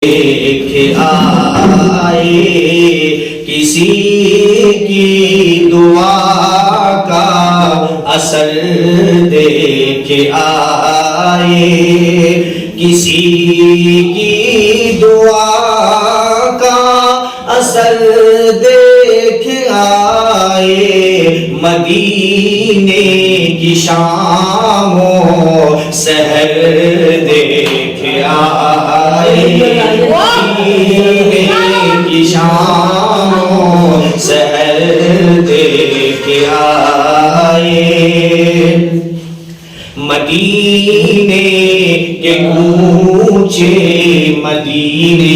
دیکھ آئے کسی کی دعا کا اثر دیکھ آئے کسی کی دعا کا اثر دیکھ آئے مدینے کی شام و سحر دیکھ آئے مدینے کی شام و سحر دیکھ آئے مدینے کے کوچے مدینے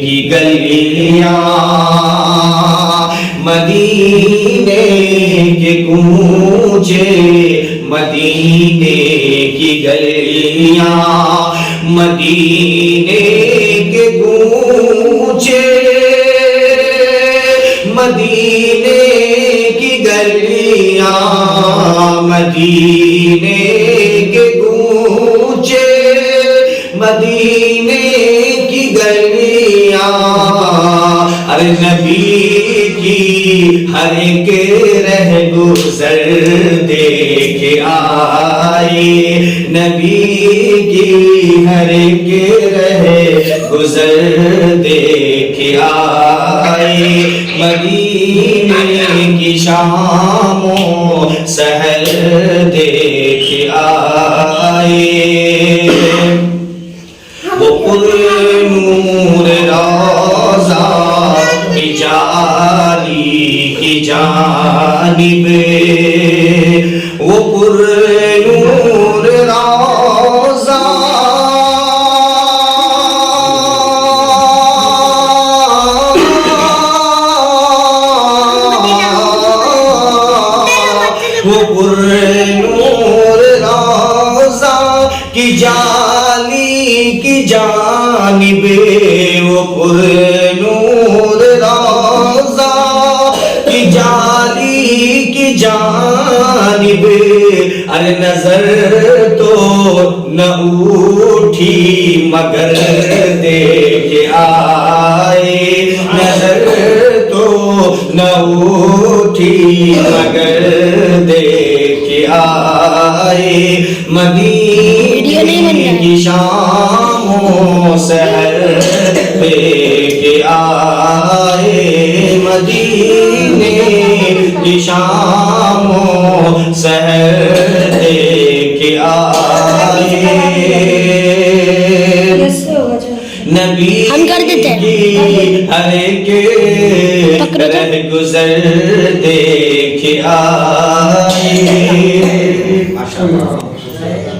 کی گلیاں مدینے کے کوچے مدینے کی گلیاں مدینے کے کوچے مدینے کی گلیاں مدینے کے کوچے مدینے کی گلیاں ارے نبی کی ہر ایک رہ گزر دیکھ آئے نبی کی ہر ایک رہ گزر دیکھ آئے مدینے کی شام و سحر دیکھ آئے وہ پر نور روضہ کی جالی کی جانب وہ پر نور روضہ وہ پر نور روضہ کی جالی کی جانب وہ پر نور روضہ کی جالی کی جانب ارے نظر تو نہ اٹھی مگر دیکھ آئے نظر تو نہ اٹھی مگر دیکھ آئے مدینے کی شام و سحر دیکھ آئے مدینے کی شام و سحر دیکھ آئے نبی کی ہر ایک رہ گزر دیکھ آئے ماشاءاللہ